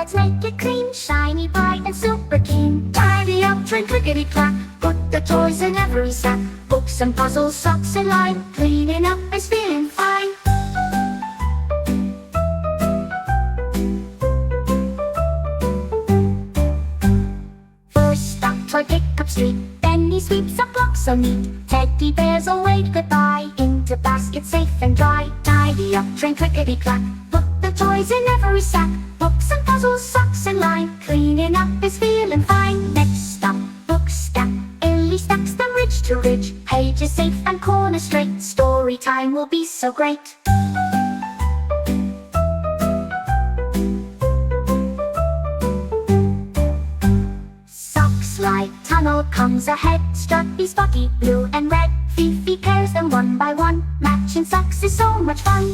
let's make it clean, shiny, bright, and super keen. Tidy up, trim, clickety-clack, put the toys in every sack. Books and puzzles, socks in line, cleaning up is feeling fine. First up, toy pick-up street, then he sweeps up blocks so neat. Teddy bears all wave goodbye, into basket safe and dry. Tidy up, trim, clickety-clack, put the toys in every sack. Books and puzzles, socks in line, cleaning up is feeling fine. Next up, book stack, Illy stacks them ridge to ridge. Pages safe and corner straight, story time will be so great. Socks slide, tunnel comes ahead. Strutty, spotty, blue and red. Fifi pairs them one by one. Matching socks is so much fun.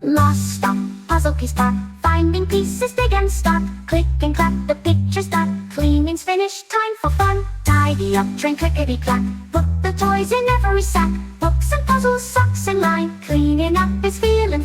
Lost stop, puzzle piece part, finding pieces big and start. Click and clap, the picture's done. Cleaning's finished, time for fun. Tidy up, trim, clickety-clack, put the toys in every sack. Books and puzzles, socks in line, cleaning up is feeling